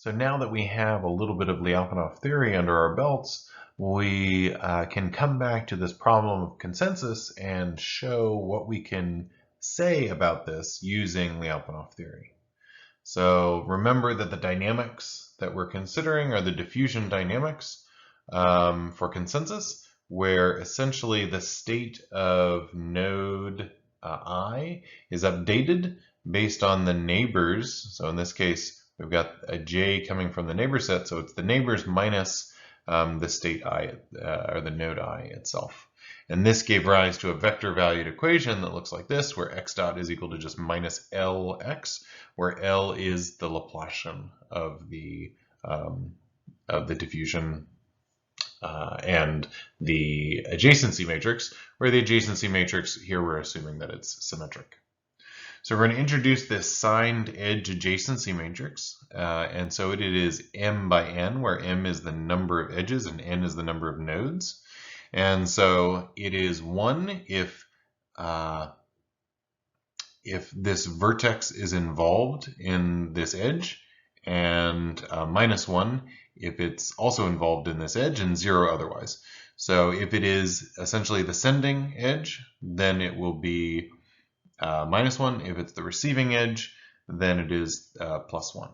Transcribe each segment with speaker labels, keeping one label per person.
Speaker 1: So now that we have a little bit of Lyapunov theory under our belts, we can come back to this problem of consensus and show what we can say about this using Lyapunov theory. So remember that the dynamics that we're considering are the diffusion dynamics for consensus, where essentially the state of node I is updated based on the neighbors. So in this case, we've got a j coming from the neighbor set, so it's the neighbors minus the state I, or the node I itself. And this gave rise to a vector valued equation that looks like this, where x dot is equal to just minus Lx, where L is the Laplacian of the diffusion and the adjacency matrix, where the adjacency matrix here we're assuming that it's symmetric. So we're going to introduce this signed edge adjacency matrix, and so it is m by n, where m is the number of edges and n is the number of nodes. And so it is 1 if this vertex is involved in this edge, and minus 1 if it's also involved in this edge, and 0 otherwise. So if it is essentially the sending edge, then it will be minus 1. If it's the receiving edge, then it is plus 1.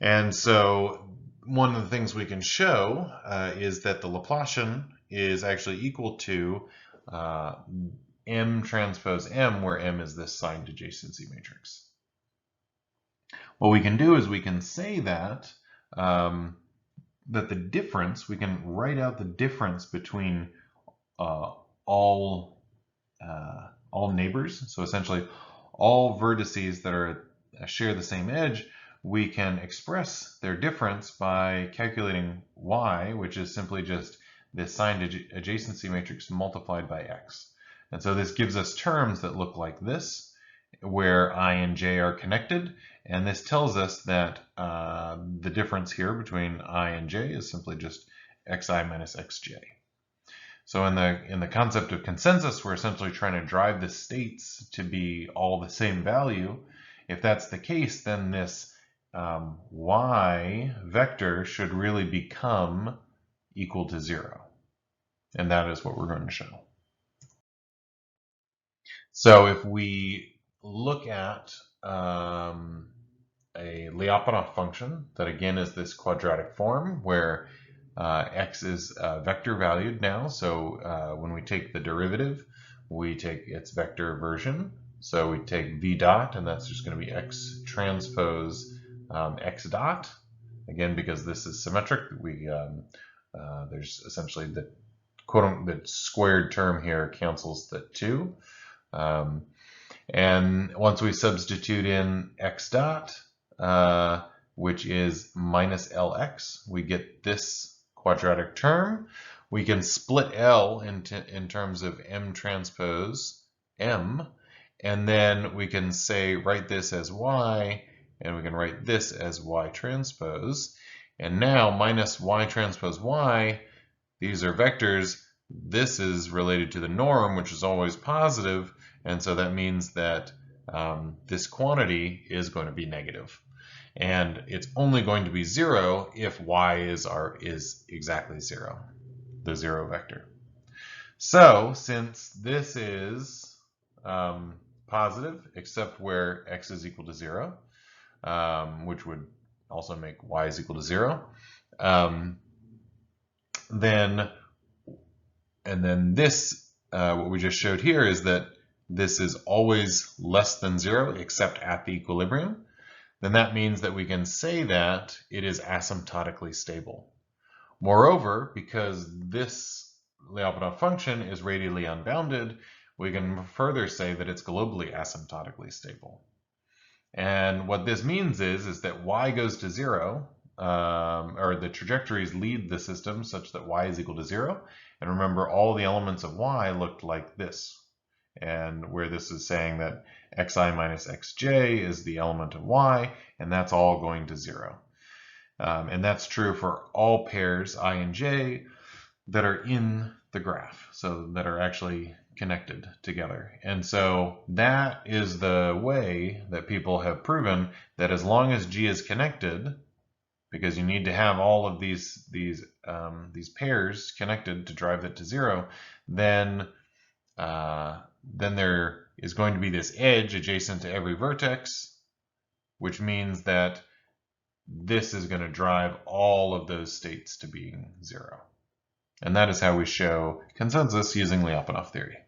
Speaker 1: And so one of the things we can show is that the Laplacian is actually equal to m transpose m, where m is this signed adjacency matrix. What we can do is we can say that that the difference, we can write out the difference between all neighbors. So essentially all vertices that share the same edge, we can express their difference by calculating y, which is simply just the signed adjacency matrix multiplied by x. And so this gives us terms that look like this, where I and j are connected, and this tells us that the difference here between I and j is simply just xi minus xj. So in the concept of consensus, we're essentially trying to drive the states to be all the same value. If that's the case, then this y vector should really become equal to 0. And that is what we're going to show. So if we look at a Lyapunov function that again is this quadratic form where x is vector valued now, so when we take the derivative, we take its vector version. So we take v dot, and that's just going to be x transpose x dot. Again, because this is symmetric, there's essentially the the squared term here cancels the 2. And once we substitute in x dot, which is minus Lx, we get this quadratic term. We can split L in terms of m transpose m, and then we can write this as y, and we can write this as y transpose. And now minus y transpose y, these are vectors. This is related to the norm, which is always positive, and so that means that this quantity is going to be negative. And it's only going to be 0 if y is exactly 0, the 0 vector. So since this is positive, except where x is equal to 0, which would also make y is equal to 0, then this, what we just showed here is that this is always less than 0 except at the equilibrium. Then that means that we can say that it is asymptotically stable. Moreover, because this Lyapunov function is radially unbounded, we can further say that it's globally asymptotically stable. And what this means is that y goes to 0, or the trajectories lead the system such that y is equal to 0. And remember, all the elements of y looked like this. And where this is saying that xi minus xj is the element of y, and that's all going to 0. And that's true for all pairs I and j that are in the graph, so that are actually connected together. And so that is the way that people have proven that as long as G is connected, because you need to have all of these pairs connected to drive that to 0, then there is going to be this edge adjacent to every vertex, which means that this is going to drive all of those states to being 0. And that is how we show consensus using Lyapunov theory.